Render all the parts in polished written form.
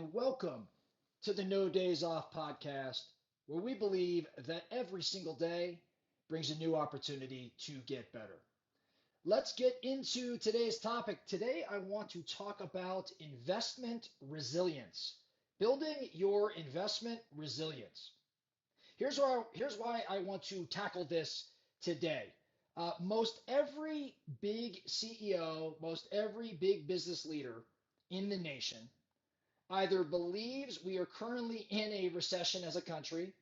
and welcome to the No Days Off podcast, where we believe that every single day brings a new opportunity to get better. Let's get into today's topic. Today, I want to talk about investment resilience, building your investment resilience. Here's why I want to tackle this today. Most every big CEO, most every big business leader in the nation either believes we are currently in a recession as a country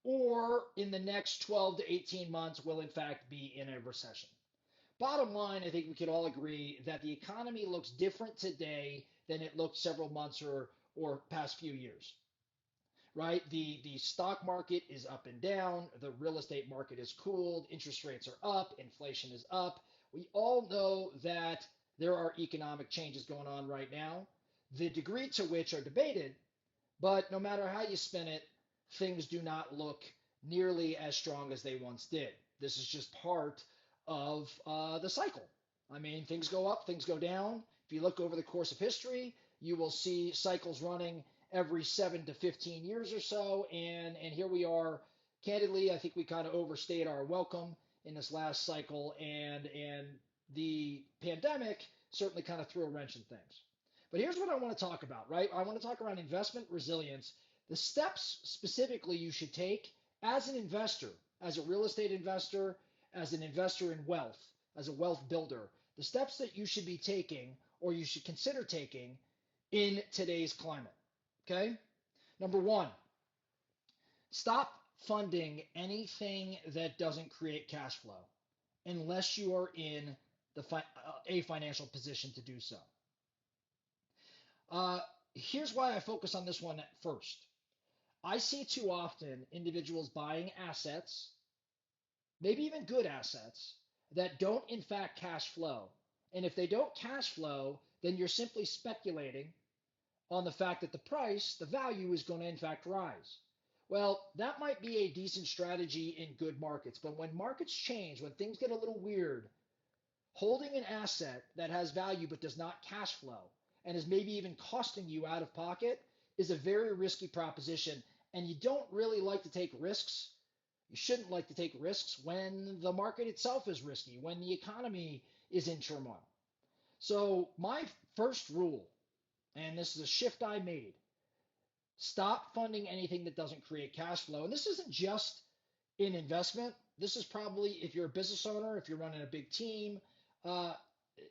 or in the next 12 to 18 months will in fact be in a recession. Bottom line, I think we could all agree that the economy looks different today than it looked several months or past few years, right? The stock market is up and down, the real estate market is cooled, interest rates are up, inflation is up. We all know that there are economic changes going on right now, the degree to which are debated, but no matter how you spin it, things do not look nearly as strong as they once did. This is just part of the cycle. I mean, things go up, things go down. If you look over the course of history, you will see cycles running every 7 to 15 years or so. And here we are. Candidly, I think we kind of overstayed our welcome in this last cycle, and the pandemic certainly kind of threw a wrench in things. But here's what I want to talk about, right? I want to talk around investment resilience, the steps specifically you should take as an investor, as a real estate investor, as an investor in wealth, as a wealth builder, the steps that you should be taking or you should consider taking in today's climate. Okay? Number one, stop funding anything that doesn't create cash flow unless you are in a financial position to do so. Here's why I focus on this one first. I see too often individuals buying assets, maybe even good assets, that don't in fact cash flow. And if they don't cash flow, then you're simply speculating on the fact that the price, the value is going to in fact rise. Well, that might be a decent strategy in good markets, but when markets change, when things get a little weird, holding an asset that has value but does not cash flow and is maybe even costing you out of pocket is a very risky proposition. And you don't really like to take risks. You shouldn't like to take risks when the market itself is risky, when the economy is in turmoil. So my first rule, and this is a shift I made, stop funding anything that doesn't create cash flow. And this isn't just in investment. This is probably if you're a business owner, if you're running a big team,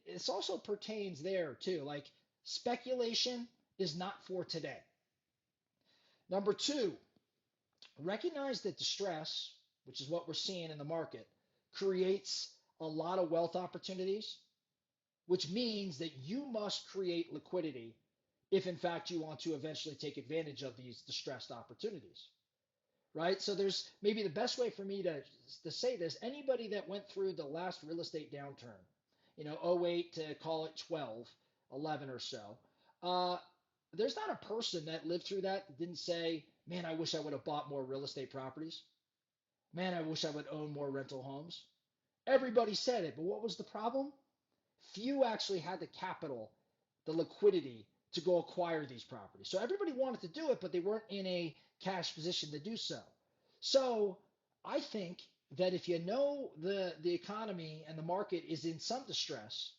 this also pertains there too. Like speculation is not for today. Number two, recognize that distress, which is what we're seeing in the market, creates a lot of wealth opportunities, which means that you must create liquidity if in fact you want to eventually take advantage of these distressed opportunities, right? So there's maybe the best way for me to say this, anybody that went through the last real estate downturn, '08 to call it 12, 11 or so, there's not a person that lived through that didn't say, man, I wish I would have bought more real estate properties. Man, I wish I would own more rental homes. Everybody said it, but what was the problem? Few actually had the capital, the liquidity to go acquire these properties. So everybody wanted to do it, but they weren't in a cash position to do so. So I think that if you know the economy and the market is in some distress,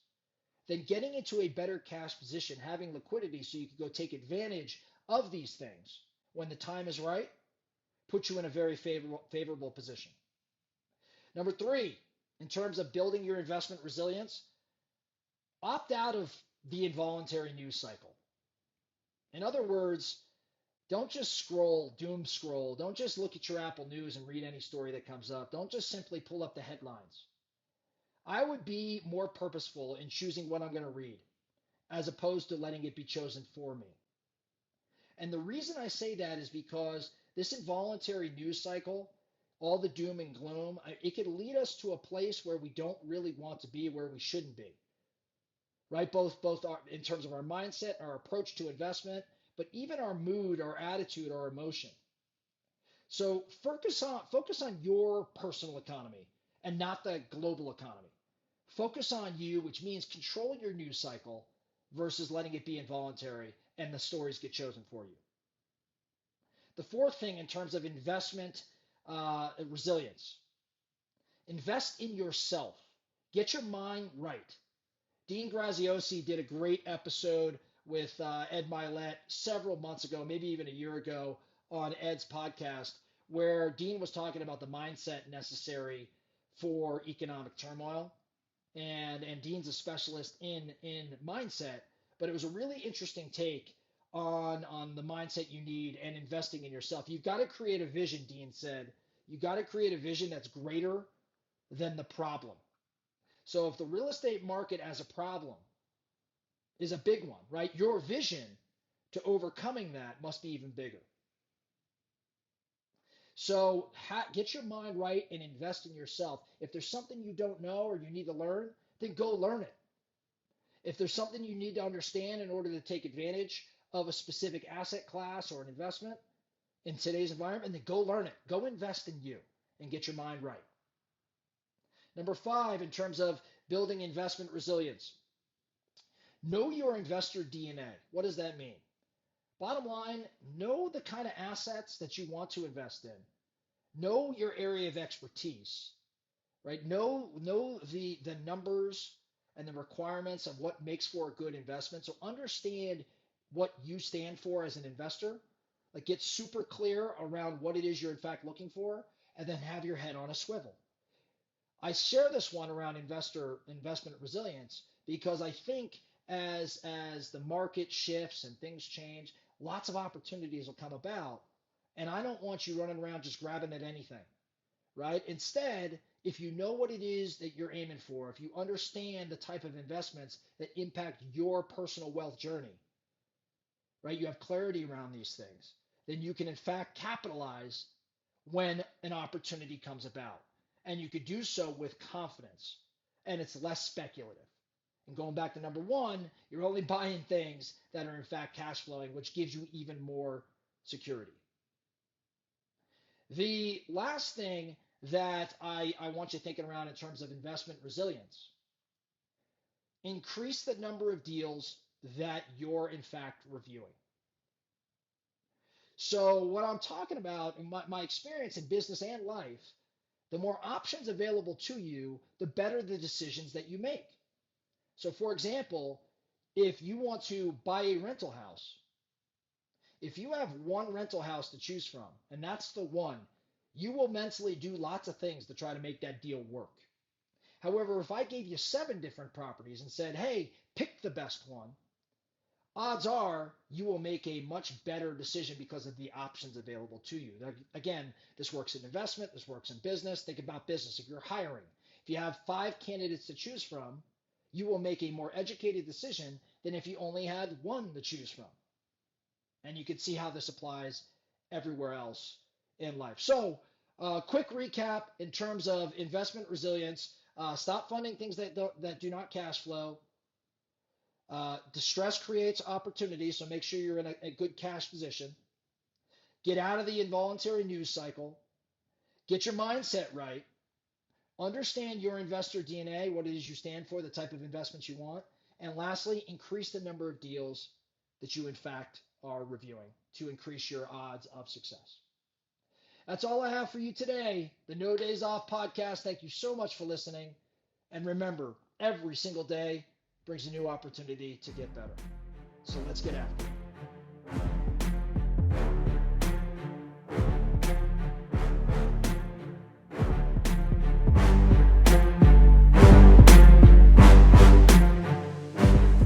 then getting into a better cash position, having liquidity so you can go take advantage of these things when the time is right, puts you in a very favorable position. Number three, in terms of building your investment resilience, opt out of the involuntary news cycle. In other words, don't just doom scroll. Don't just look at your Apple News and read any story that comes up. Don't just simply pull up the headlines. I would be more purposeful in choosing what I'm going to read as opposed to letting it be chosen for me. And the reason I say that is because this involuntary news cycle, all the doom and gloom, it could lead us to a place where we don't really want to be, where we shouldn't be, right? Both in terms of our mindset, our approach to investment, but even our mood, our attitude, our emotion. So focus on your personal economy and not the global economy. Focus on you, which means control your news cycle versus letting it be involuntary. and the stories get chosen for you. The fourth thing in terms of investment resilience, invest in yourself. Get your mind right. Dean Graziosi did a great episode with Ed Milet several months ago, maybe even a year ago, on Ed's podcast, where Dean was talking about the mindset necessary for economic turmoil. And Dean's a specialist in mindset, but it was a really interesting take on the mindset you need and investing in yourself. You've got to create a vision, Dean said. You've got to create a vision that's greater than the problem. So if the real estate market as a problem is a big one, right? Your vision to overcoming that must be even bigger. So get your mind right and invest in yourself. If there's something you don't know or you need to learn, then go learn it. If there's something you need to understand in order to take advantage of a specific asset class or an investment in today's environment, then go learn it. Go invest in you and get your mind right. Number 5, in terms of building investment resilience, know your investor DNA. What does that mean? Bottom line, know the kind of assets that you want to invest in. Know your area of expertise, right? Know the numbers and the requirements of what makes for a good investment. So understand what you stand for as an investor. Like, get super clear around what it is you're in fact looking for, and then have your head on a swivel. I share this one around investment resilience because I think as the market shifts and things change, lots of opportunities will come about. And I don't want you running around just grabbing at anything, right? Instead, if you know what it is that you're aiming for, if you understand the type of investments that impact your personal wealth journey, right? You have clarity around these things, then you can in fact capitalize when an opportunity comes about. And you could do so with confidence, and it's less speculative. And going back to number 1, you're only buying things that are in fact cash flowing, which gives you even more security. The last thing that I want you thinking around in terms of investment resilience, increase the number of deals that you're in fact reviewing. So what I'm talking about in my experience in business and life, the more options available to you, the better the decisions that you make. So for example, if you want to buy a rental house, if you have one rental house to choose from, and that's the one, you will mentally do lots of things to try to make that deal work. However, if I gave you 7 different properties and said, hey, pick the best one, odds are you will make a much better decision because of the options available to you. Again, this works in investment, this works in business. Think about business. If you're hiring, if you have 5 candidates to choose from, you will make a more educated decision than if you only had 1 to choose from. And you can see how this applies everywhere else in life. So, quick recap in terms of investment resilience. Stop funding things that do not cash flow. Distress creates opportunity, so make sure you're in a good cash position. Get out of the involuntary news cycle. Get your mindset right. Understand your investor DNA, what it is you stand for, the type of investments you want. And lastly, increase the number of deals that you in fact are reviewing to increase your odds of success. That's all I have for you today. The No Days Off podcast. Thank you so much for listening. And remember, every single day brings a new opportunity to get better. So let's get after it.